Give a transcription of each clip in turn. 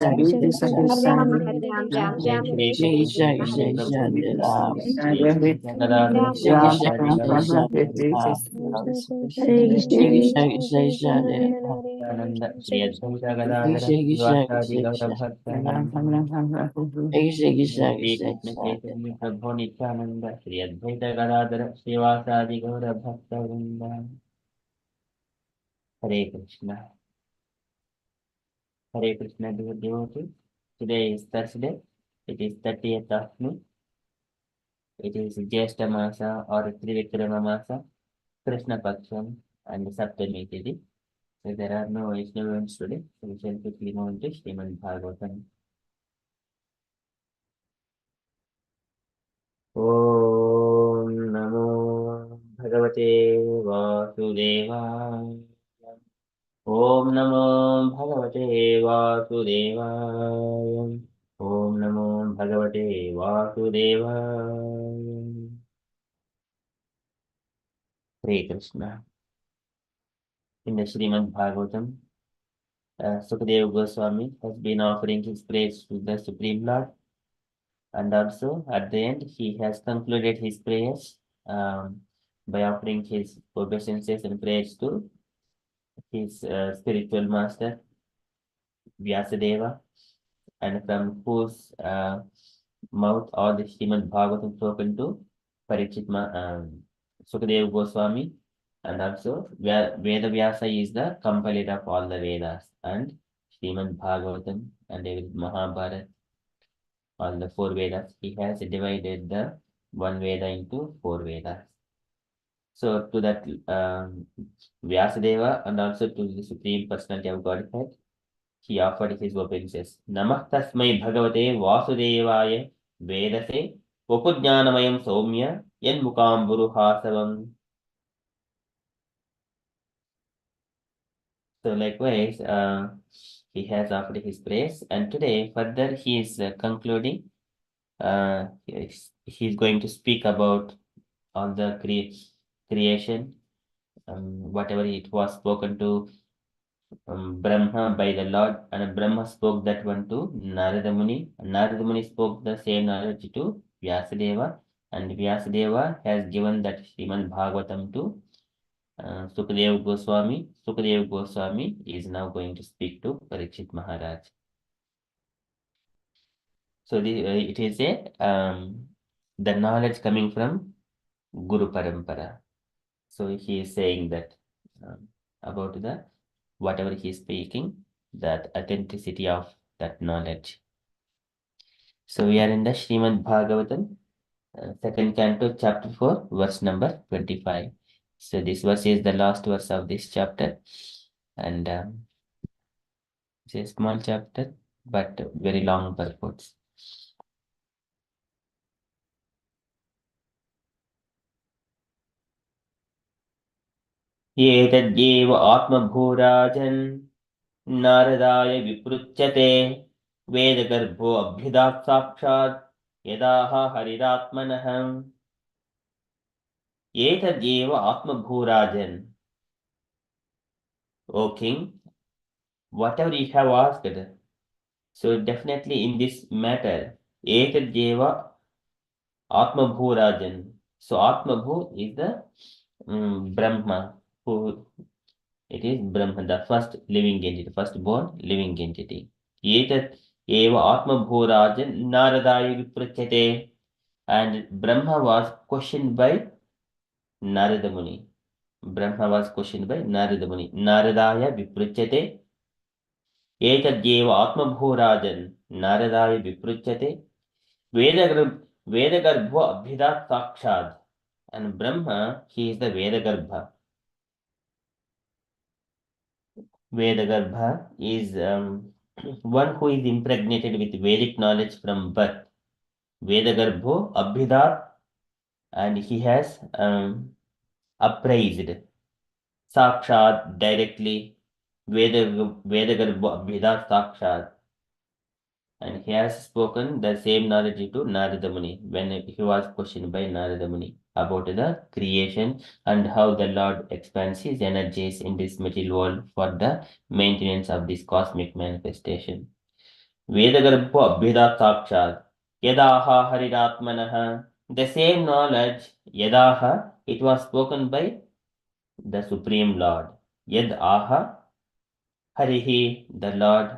Shri Advaita Gadadhara Srivasadi Gaura Bhakta Shri Krishna Chaitanya Prabhu Nityananda Shri Advaita Gadadhara Srivasadi Gaura Bhakta Vrinda. Hare Krishna. Hare Krishna devotees. Today is Thursday. It is 30th of May. It is Jyeshta Masa or Trivikrama Masa, Krishna Paksham and Saptami Tithi. So there are no Vaishnava events today. So we shall quickly move into Srimad Bhagavatam. Om Namo Bhagavate Vasudevaya. Om Namo Bhagavate Vasudevaya. Om Namo Bhagavate Vasudevaya. Hare Krishna. In the Srimad Bhagavatam, Sukadeva Goswami has been offering his praise to the Supreme Lord, and also at the end he has concluded his prayers by offering his obeisances and prayers to his spiritual master Vyasadeva, and from whose mouth all the Srimad Bhagavatam spoken to Parikshit Sukadeva Goswami, and also Veda Vyasa is the compiler of all the Vedas, and Srimad Bhagavatam and every Mahabharata, all the 4 Vedas. He has divided the 1 Veda into 4 Vedas. So to that Vyasadeva and also to the Supreme Personality of Godhead, he offered his obeisances. Namah tasmai bhagavate vasudevaya vedase upujnanamayam soumya yan mukamburu hasavam. So likewise, he has offered his praise, and today further he is concluding. He's going to speak about all the creation, whatever it was spoken to Brahma by the Lord, and Brahma spoke that one to Narada Muni. Narada Muni spoke the same knowledge to Vyasadeva, and Vyasadeva has given that Srimad Bhagavatam to Sukadeva Goswami. Sukadeva Goswami is now going to speak to Parikshit Maharaj. So it is the knowledge coming from Guru Parampara. So he is saying that about the whatever he is speaking, that authenticity of that knowledge. So we are in the Srimad Bhagavatam, second canto, chapter 4, verse number 25. So this verse is the last verse of this chapter, and it's a small chapter, but very long purports. एतद्येव आत्मभूराजन् नारदाय विपृच्छते वेदगर्भो अभ्युदात् साक्षात् यदाह हरिरात्मनः. एतद्येव आत्मभूराजन्. O king, whatever you have asked, so definitely in this matter, etadyeva atmabhurajan. So atmabhu is the Brahma, who it is Brahma, the first living entity, first born living entity. Etat eva atmabhurajan naradaya viprachyate. And Brahma was questioned by Narada Muni. Brahma was questioned by Narada Muni. Naradaya viprachyate. एतद्येव आत्मभूराजन् नारदाय विपृच्छते वेदगर्भो अभ्युदात् साक्षात्. And Brahma, he is the Vedagarbha. Vedagarbha is one who is impregnated with Vedic knowledge from birth. Vedagarbho Abhidat, and he has appraised Sakshat directly. Vedagarbho Abhidat Sakshat, and he has spoken the same knowledge to Narada Muni when he was questioned by Narada Muni about the creation and how the Lord expands his energies in this material world for the maintenance of this cosmic manifestation. Vedagarbho Abheda Sakshat Yadaha Hariratmanah. The same knowledge, Yadaha, it was spoken by the Supreme Lord. Yad Aha Harihi, the Lord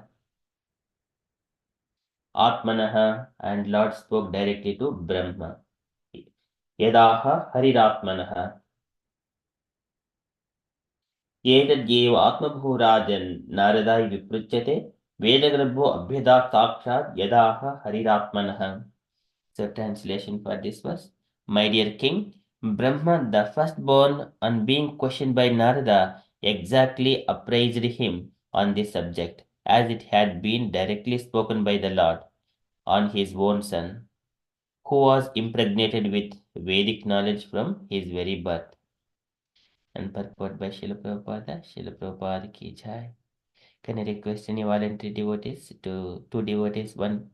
Atmanaha, and Lord spoke directly to Brahma. Yadaha Hariratmanaha. एतद्येव आत्मभूराजन् नारदाय विपृच्छते वेदगर्भो अभ्यदा साक्षात् यदाह हरिरात्मनः. So translation for this was, my dear king, Brahma, the firstborn, on being questioned by Narada, exactly appraised him on this subject, as it had been directly spoken by the Lord on his own son, who was impregnated with Vedic knowledge from his very birth. And purport by Srila Prabhupada. Srila Prabhupada ki jai. Can I request any voluntary devotees to two devotees, one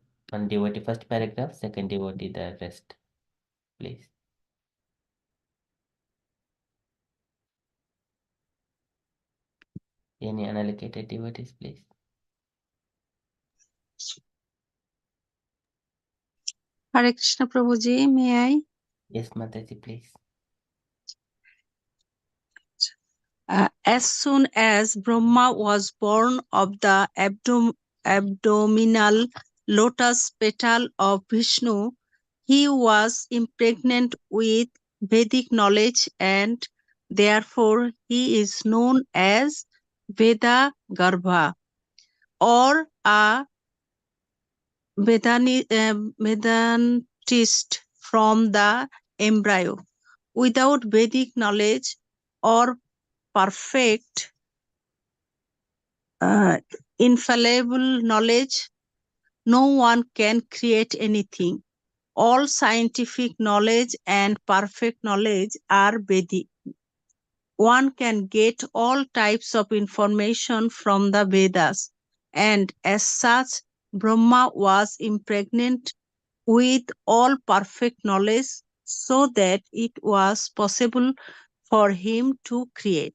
devotee first paragraph, second devotee the rest, please. Any unallocated devotees, please. Hare Krishna Prabhuji, may I? Yes, Mataji, please. As soon as Brahma was born of the abdominal lotus petal of Vishnu, he was impregnant with Vedic knowledge and therefore he is known as Veda Garbha or a Vedantist from the embryo. Without Vedic knowledge or perfect, infallible knowledge, no one can create anything. All scientific knowledge and perfect knowledge are Vedic. One can get all types of information from the Vedas, and as such, Brahma was impregnant with all perfect knowledge so that it was possible for him to create.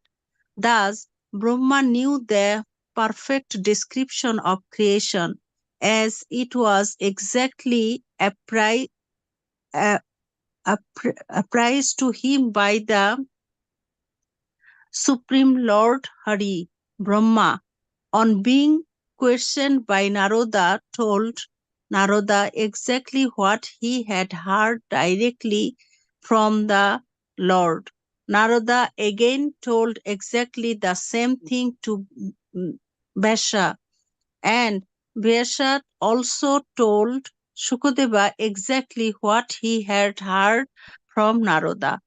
Thus, Brahma knew the perfect description of creation as it was exactly apprised to him by the Supreme Lord Hari. Brahma, on being questioned by Narada, told Narada exactly what he had heard directly from the Lord. Narada again told exactly the same thing to Vyasa, and Vyasa also told Shukadeva exactly what he had heard from Narada,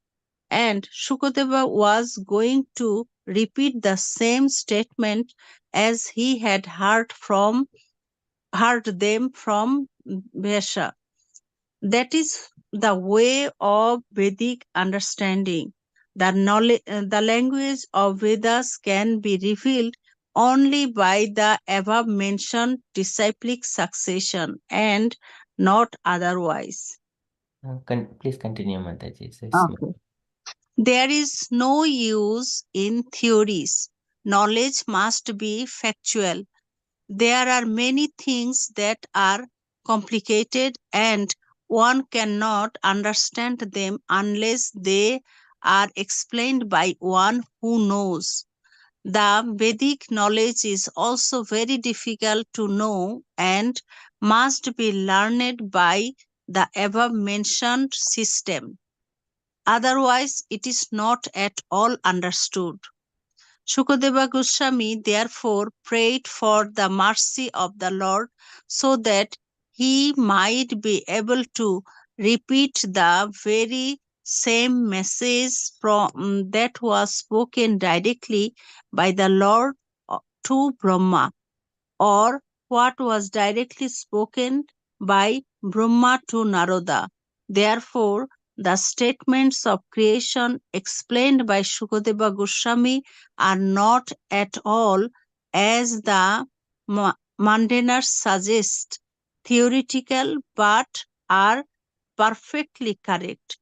and Shukadeva was going to repeat the same statement as he had heard them from Vyasa. That is the way of Vedic understanding. The language of Vedas can be revealed only by the above mentioned disciplic succession and not otherwise. Please continue, Mataji. Okay. There is no use in theories. Knowledge must be factual. There are many things that are complicated and one cannot understand them unless they are explained by one who knows. The Vedic knowledge is also very difficult to know and must be learned by the above mentioned system. Otherwise, it is not at all understood. Shukadeva Goswami therefore prayed for the mercy of the Lord so that he might be able to repeat the very same message that was spoken directly by the Lord to Brahma, or what was directly spoken by Brahma to Narada. Therefore, the statements of creation explained by Shukadeva Goswami are not at all, as the mundaners suggest, theoretical but are perfectly correct.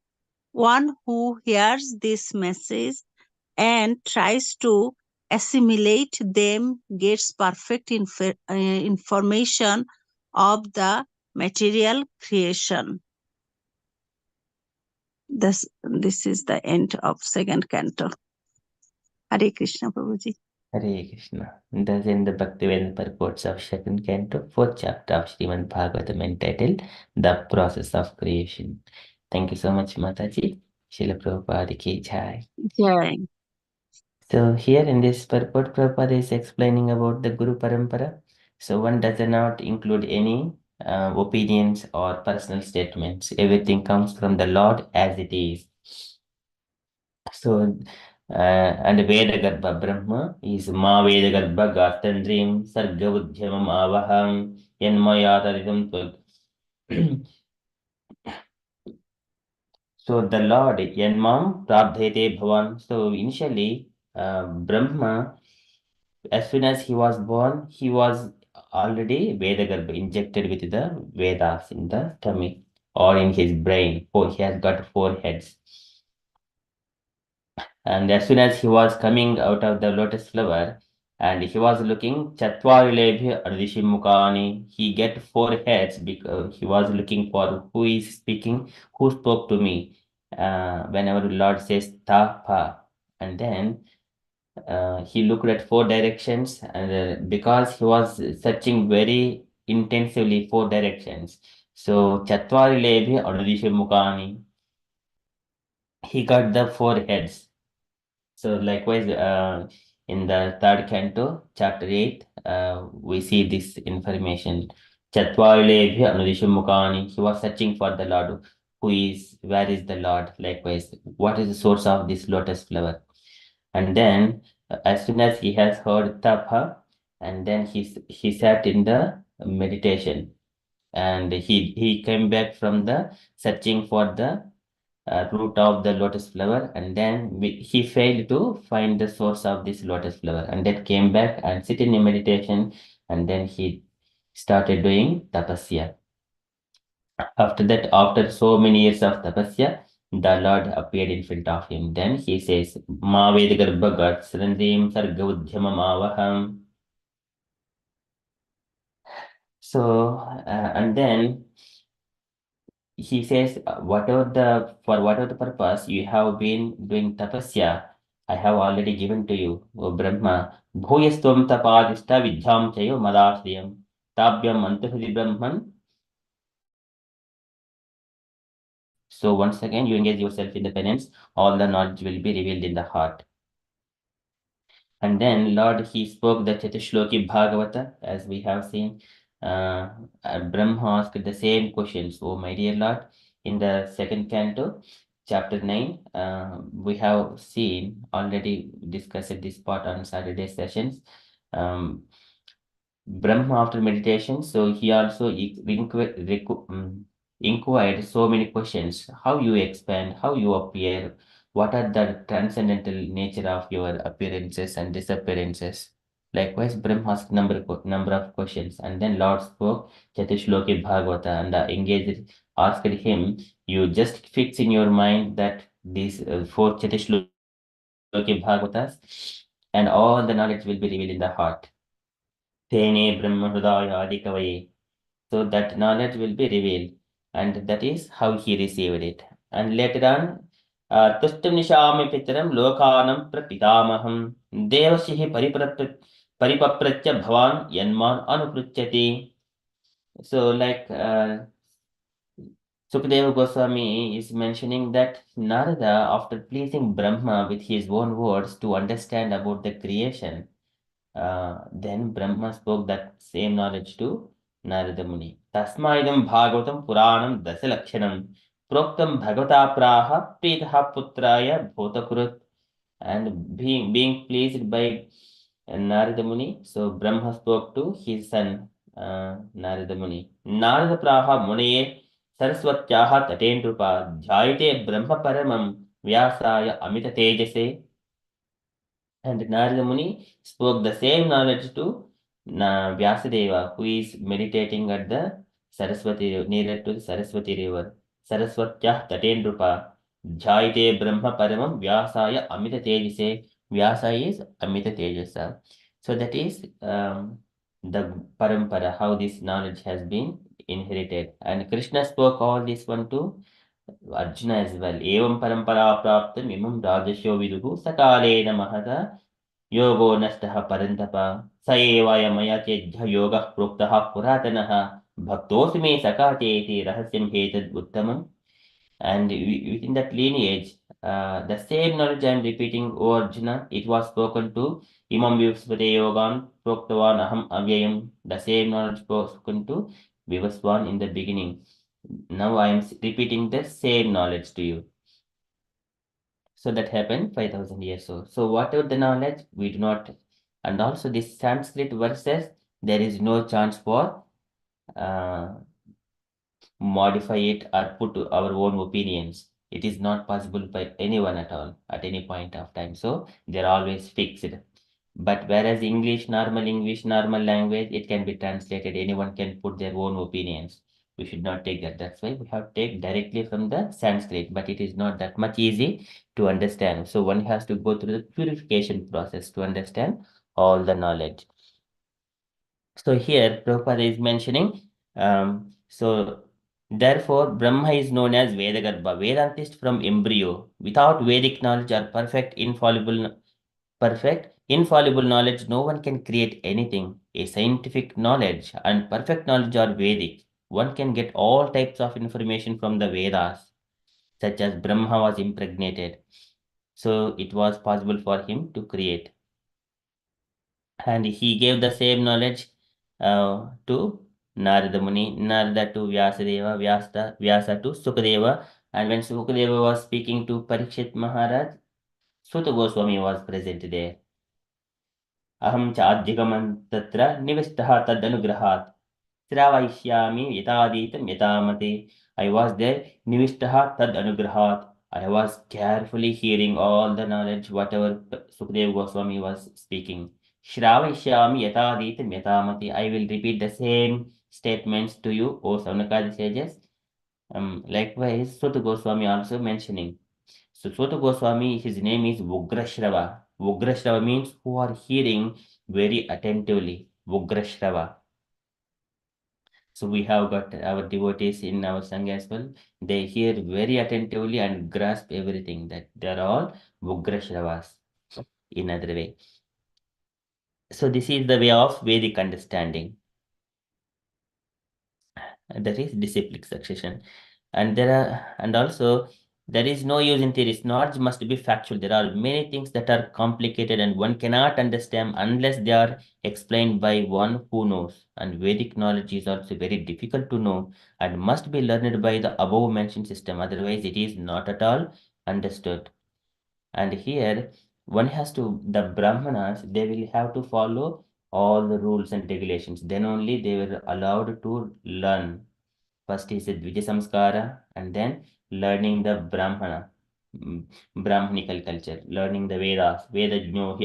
One who hears this message and tries to assimilate them gets perfect information of the material creation. This is the end of second canto. Hare Krishna, Prabhuji. Hare Krishna. Thus in the Bhaktivedanta purports of second canto, fourth chapter of Srimad Bhagavatam entitled The Process of Creation. Thank you so much, Mataji. Srila Prabhupada ki jai. Jai. So here in this purport, Prabhupada is explaining about the Guru Parampara. So one does not include any opinions or personal statements. Everything comes from the Lord as it is. So, and Vedagarbha Brahma is Ma Vedagarbha Gatandrim Sarga Udhyamam Avaham Yanmayataritam Tvag. So the Lord Yanmam Prabdhete Bhavan. So initially, Brahma, as soon as he was born, he was already Vedagarbha injected with the Vedas in the tummy or in his brain. He has got 4 heads. And as soon as he was coming out of the lotus flower, and he was looking Chatvarilebhya Ardishimukani, he get 4 heads because he was looking for who is speaking, who spoke to me. Whenever the Lord says Tapa, and then he looked at 4 directions, and because he was searching very intensively 4 directions. So Chatvarilebhya Ardishimukani, he got the 4 heads. So likewise, in the third canto, chapter 8, we see this information. Chatvalebhya Anudishimukani. He was searching for the Lord. Where is the Lord? Likewise, what is the source of this lotus flower? And then, as soon as he has heard Tapa, and then he sat in the meditation, and he came back from the searching for the root of the lotus flower, and then he failed to find the source of this lotus flower, and then came back and sit in a meditation, and then he started doing tapasya. After that, after so many years of tapasya, the Lord appeared in front of him. Then he says, Ma Vedagarbha Sarandrim Sarga Udhyamamavaham. So, and then he says, whatever the purpose you have been doing tapasya, I have already given to you, O Brahma. Bhuyastvam tapadishta vidyam chayo madashriyam tabhyam antuhri Brahman. So once again, you engage yourself in the penance, all the knowledge will be revealed in the heart. And then Lord, he spoke the Chatashloki Bhagavata, as we have seen. Brahma asked the same questions, Oh my dear Lord, in the second canto, chapter 9. We have seen already discussed this part on Saturday sessions. Brahma, after meditation, so he also inquired so many questions. How you expand, how you appear, what are the transcendental nature of your appearances and disappearances. Likewise, Brahma asked number of questions, and then Lord spoke Chatishloki Bhagavata, and the engaged asked him, you just fix in your mind that these 4 Chatishloki Bhagavatas, and all the knowledge will be revealed in the heart. Tene Brahma Hridaya Adikavaye. So that knowledge will be revealed, and that is how he received it. And later on, Tustam Nishami Pitram Lokanam Prapitamaham Devasihi Paripapratya Bhavan Yanman Anupruchati. So, like Sukadeva Goswami is mentioning that Narada, after pleasing Brahma with his own words to understand about the creation, then Brahma spoke that same knowledge to Narada Muni. Tasmaidam Bhagavatam Puranam Dasalakshanam Proktam Bhagavata Praha Pitaha Putraya Bhotakurut. And being pleased by Narada Muni, so Brahma spoke to his son Narada Muni. Narada Praha Muniye Saraswatyaha Tatendrupa Jayate Brahma Paramam Vyasaya Amita Tejase. And Narada Muni spoke the same knowledge to Vyasadeva, who is meditating at the Saraswati, near to the Saraswati river. Saraswatyah Tatendrupa, Jayate Brahma Paramam Vyasaya Amita Tejase. Vyasa is Amita Tejasa. So that is the parampara, how this knowledge has been inherited. And Krishna spoke all this one to Arjuna as well. Evam parampara praptam imam rajasyo viduhu sakalena mahata yogo nastah parantapa sa evaya maya chedhya yoga proktaha puratanaha bhaktosme sakacheti rahasyam hetad uttamam. And within that lineage, the same knowledge I am repeating, O Arjuna, it was spoken to Imam Vivasvate Yogan Proktavan Aham Avyayam. The same knowledge spoken to Vivaswan in the beginning. Now I am repeating the same knowledge to you. So that happened 5,000 years ago. So whatever the knowledge, we do not. And also this Sanskrit verses, there is no chance for uh, modify it or put our own opinions. It is not possible by anyone at all at any point of time. So they're always fixed. But whereas English, normal language, it can be translated. Anyone can put their own opinions. We should not take that. That's why we have to take directly from the Sanskrit. But it is not that much easy to understand. So one has to go through the purification process to understand all the knowledge. So here Prabhupada is mentioning, so therefore Brahma is known as Vedagarbha, Vedantist from embryo. Without Vedic knowledge or perfect, infallible knowledge, no one can create anything. A scientific knowledge and perfect knowledge are Vedic. One can get all types of information from the Vedas, such as Brahma was impregnated. So it was possible for him to create. And he gave the same knowledge to Narada Muni, Narada to Vyasadeva, Vyasa to Sukadeva. And when Sukadeva was speaking to Parikshit Maharaj, Suta Goswami was present there. Aham chadjigamam tatra nivistah tadanugrahat. Sravayishyami yataditam yatamate. I was there, nivistah tadanugrahat. I was carefully hearing all the knowledge, whatever Sukadeva Goswami was speaking. Shravayishyami yataditam yatamate. I will repeat the same statements to you, O Saunakadi sages. Likewise, Suta Goswami also mentioning. So Suta Goswami, his name is Vugrashrava. Vugrashrava means who are hearing very attentively. Vugrashrava. So we have got our devotees in our Sangha as well. They hear very attentively and grasp everything. That they are all Vugrashravas in other way. So this is the way of Vedic understanding. That is disciplic succession. And also there is no use in theories. Knowledge must be factual. There are many things that are complicated and one cannot understand unless they are explained by one who knows. And Vedic knowledge is also very difficult to know and must be learned by the above mentioned system. Otherwise, it is not at all understood. And here one has to, the Brahmanas, they will have to follow all the rules and regulations. Then only they were allowed to learn. First is the Dvija Samskara and then learning the Brahmanical culture, learning the Vedas, Vedajno,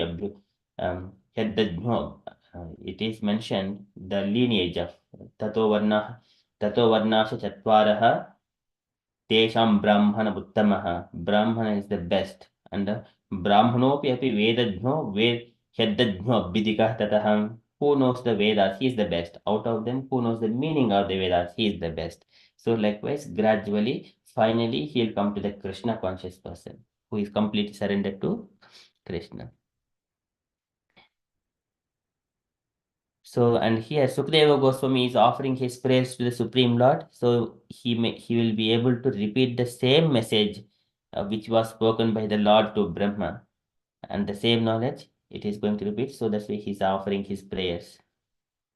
Heddajno. It is mentioned the lineage of Tato Varnasha Chatvaraha Tesham Brahmana Uttamaha. Brahmana is the best. And Brahmanopi api Vedajno, Heddajno Abhidikah Tataham. Who knows the Vedas? He is the best. Out of them, who knows the meaning of the Vedas? He is the best. So likewise, gradually, finally, he'll come to the Krishna conscious person who is completely surrendered to Krishna. So, and here Sukadeva Goswami is offering his praise to the Supreme Lord. So he will be able to repeat the same message which was spoken by the Lord to Brahma, and the same knowledge it is going to repeat. So that's why he's offering his prayers.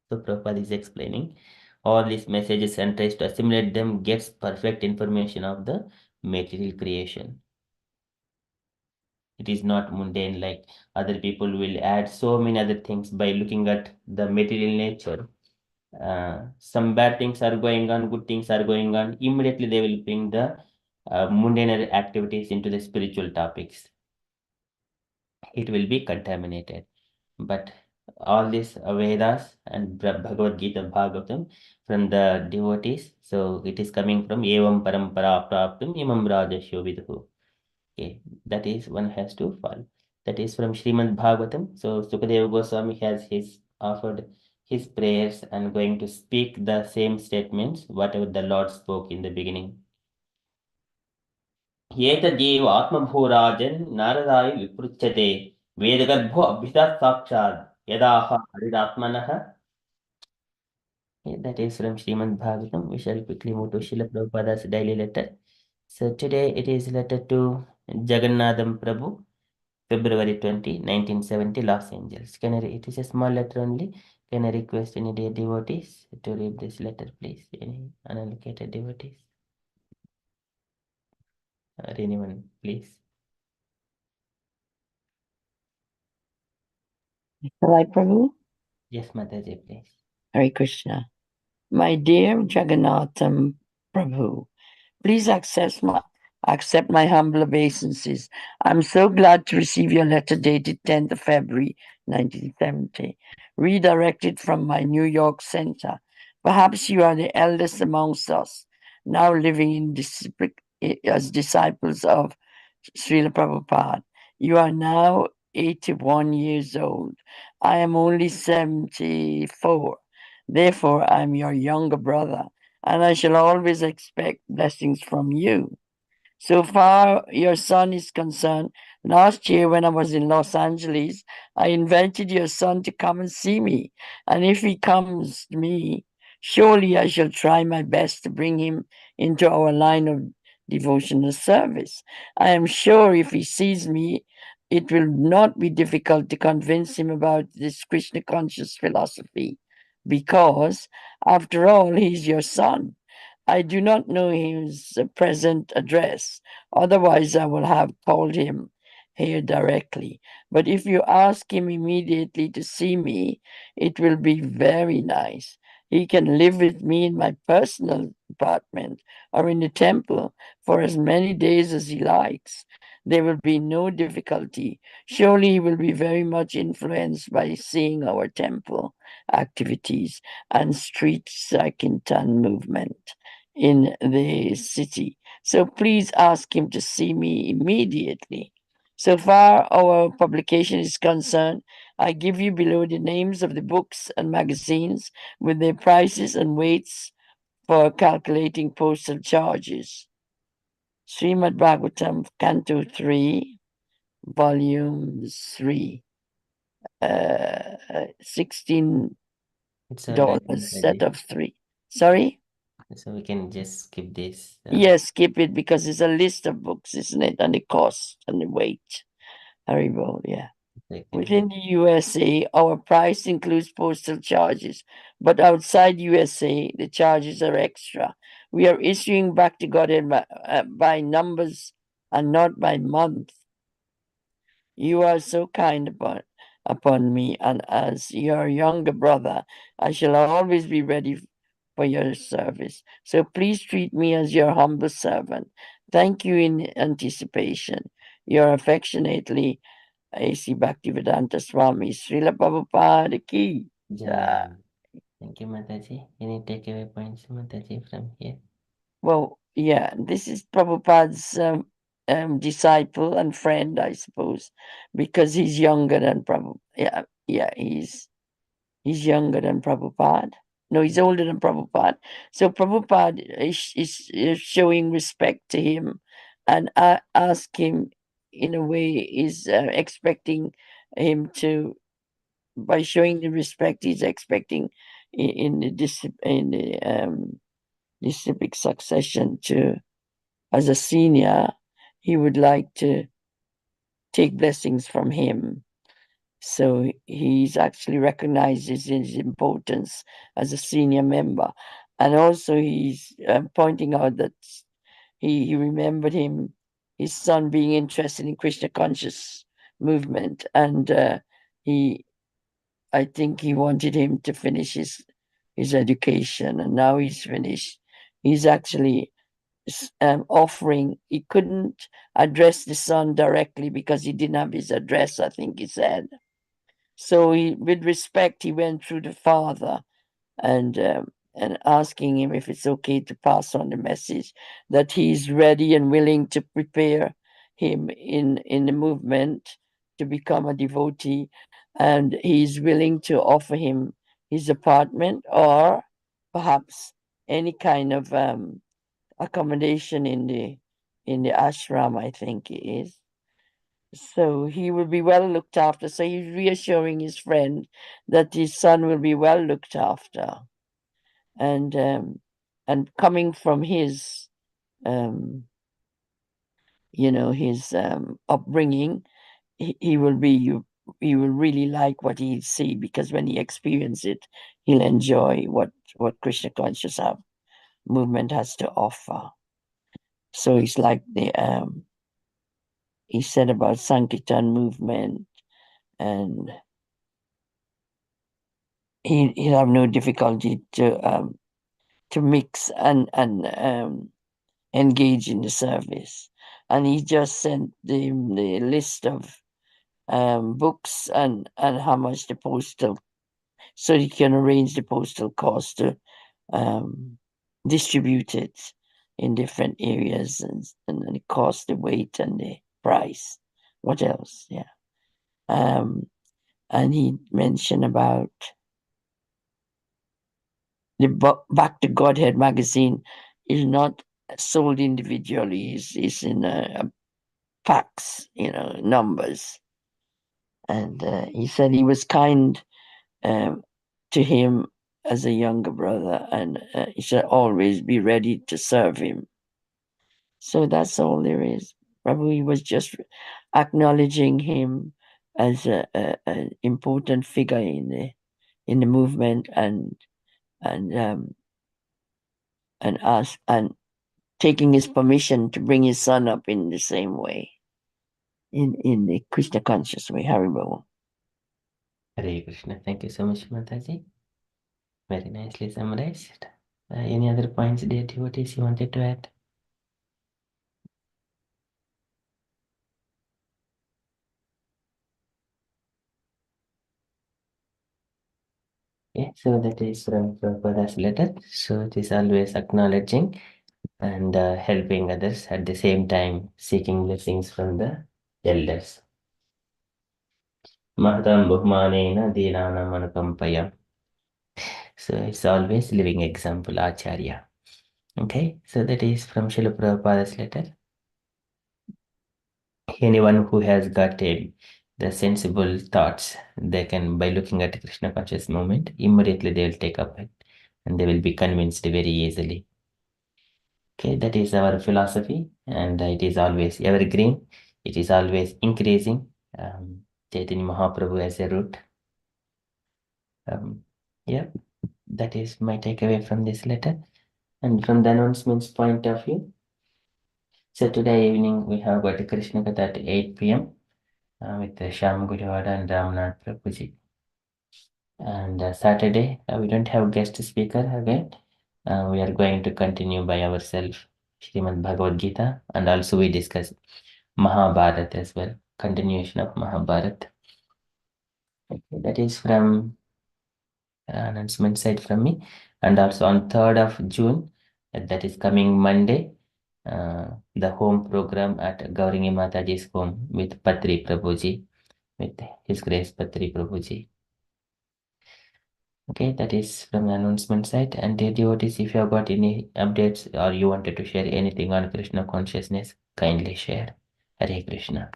So Prabhupada is explaining all these messages and tries to assimilate them, gets perfect information of the material creation. It is not mundane like other people will add so many other things by looking at the material nature. Some bad things are going on, good things are going on. Immediately they will bring the mundane activities into the spiritual topics. It will be contaminated. But all these Vedas and Bhagavad Gita, Bhagavatam from the devotees, so it is coming from Evam Parampara Praptam Imam Rajasyo Vidhu. Okay, that is one has to follow. That is from Srimad Bhagavatam. So Sukadeva Goswami has his offered his prayers and going to speak the same statements, whatever the Lord spoke in the beginning. एतदेव आत्मभूराजन् नारदाय विपृच्छते वेदगर्भो अभ्युदः साक्षात् यदाह हरिरात्मनः. That is from Srimad Bhagavatam. We shall quickly move to Srila Prabhupada's daily letter. So today it is letter to Jagannatham Prabhu, February 20, 1970, Los Angeles. It is a small letter only. Can I request any dear devotees to read this letter, please? Any unallocated devotees? Or anyone, please? Shall I, Prabhu? Yes, Mataji, please. Hare Krishna. My dear Jagannathan Prabhu, please accept my humble obeisances. I'm so glad to receive your letter dated 10th of February 1970, redirected from my New York center. Perhaps you are the eldest amongst us, now living as disciples of Srila Prabhupada. You are now 81 years old. I am only 74. Therefore, I am your younger brother, and I shall always expect blessings from you. So far, your son is concerned. Last year, when I was in Los Angeles, I invited your son to come and see me. And if he comes to me, surely I shall try my best to bring him into our line of devotional service. I am sure if he sees me, it will not be difficult to convince him about this Krishna conscious philosophy, because, after all, he is your son. I do not know his present address. Otherwise, I will have called him here directly. But if you ask him immediately to see me, it will be very nice. He can live with me in my personal apartment or in the temple for as many days as he likes. There will be no difficulty. Surely he will be very much influenced by seeing our temple activities and street Sankirtan movement in the city. So please ask him to see me immediately. So far, our publication is concerned, I give you below the names of the books and magazines with their prices and weights for calculating postal charges. Srimad Bhagavatam, Canto 3, Volume 3, $16 It's all right, set Mataji. of 3. Sorry? So we can just skip this. Yes, skip it because it's a list of books, isn't it? And the cost and the weight. Haribo, yeah. Within the USA, our price includes postal charges, but outside USA, the charges are extra. We are issuing back to Godhead by numbers and not by month. You are so kind upon me, and as your younger brother, I shall always be ready for your service. So please treat me as your humble servant. Thank you in anticipation. Your affectionately, A.C. Bhaktivedanta Swami, Srila Prabhupada ki. Jai. Thank you, Mataji. Any takeaway points, Mataji, from here? Well, yeah, this is Prabhupada's disciple and friend, I suppose, because he's younger than Prabhupada. Yeah, he's younger than Prabhupada. No, he's older than Prabhupada. So Prabhupada is showing respect to him and ask him, in a way, is expecting him to, by showing the respect, he's expecting in the disciplic succession to, as a senior, he would like to take blessings from him. So he's actually recognizes his importance as a senior member. And also he's pointing out that he remembered his son being interested in Krishna conscious movement. And I think he wanted him to finish his education. And now he's finished. He's actually offering, he couldn't address the son directly because he didn't have his address, I think he said. So with respect, he went through the father and asking him if it's okay to pass on the message that he's ready and willing to prepare him in the movement to become a devotee, and he's willing to offer him his apartment, or perhaps any kind of accommodation in the ashram, I think it is. So he will be well looked after. So he's reassuring his friend that his son will be well looked after, and coming from his his upbringing, he will really like what he see, because when he experiences it, he'll enjoy what Krishna conscious movement has to offer. So it's like the he said about Sankirtan movement, and he'll have no difficulty to mix and engage in the service. And he just sent the list of books and how much the postal, so he can arrange the postal cost to distribute it in different areas, and the cost, the weight, and the price. What else? Yeah. And he mentioned about the Back to Godhead magazine is not sold individually. It's in packs, numbers. And he said he was kind to him as a younger brother, and he should always be ready to serve him. So that's all there is. Prabhu was just acknowledging him as an important figure in the movement, and taking his permission to bring his son up in the same way, in the Krishna conscious way. Haribol. Hare Krishna. Thank you so much, Mataji. Very nicely summarized. Any other points, dear devotees, you wanted to add? Yeah, so that is from Prabhupada's letter. So it is always acknowledging and helping others, at the same time seeking blessings from the elders. Mahatam Bhuvmanena Deenanam Anukampayam. So it's always living example, Acharya. Okay, so that is from Srila Prabhupada's letter. Anyone who has got the sensible thoughts, they can, by looking at Krishna conscious movement, immediately they will take up it and they will be convinced very easily. Okay, that is our philosophy, and it is always evergreen. It is always increasing. Chaitanya Mahaprabhu as a root. Yeah, that is my takeaway from this letter. And from the announcements point of view, so today evening we have got a Krishna Katha at 8 p.m. With Shyam Guruvada and Ramnath Prabhuji. And Saturday, we don't have guest speaker again. We are going to continue by ourselves Srimad Bhagavad Gita, and also we discuss Mahabharata as well, continuation of Mahabharata. Okay, that is from announcement side from me. And also on 3rd of June, that is coming Monday, the home program at Gauringi Mataji's home with Patri Prabhuji, with His Grace Patri Prabhuji. Okay, that is from the announcement side. And dear devotees, if you have got any updates or you wanted to share anything on Krishna consciousness, kindly share. Hare Krishna.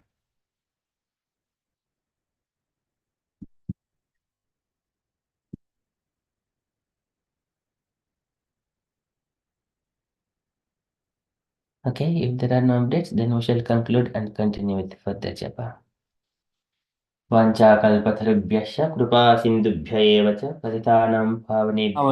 Okay, if there are no updates, then we shall conclude and continue with further japa. वाञ्छाकल्पतरुभ्यश्च कृपा सिन्धुभ्य एव च पतितानां पावनेभ्यो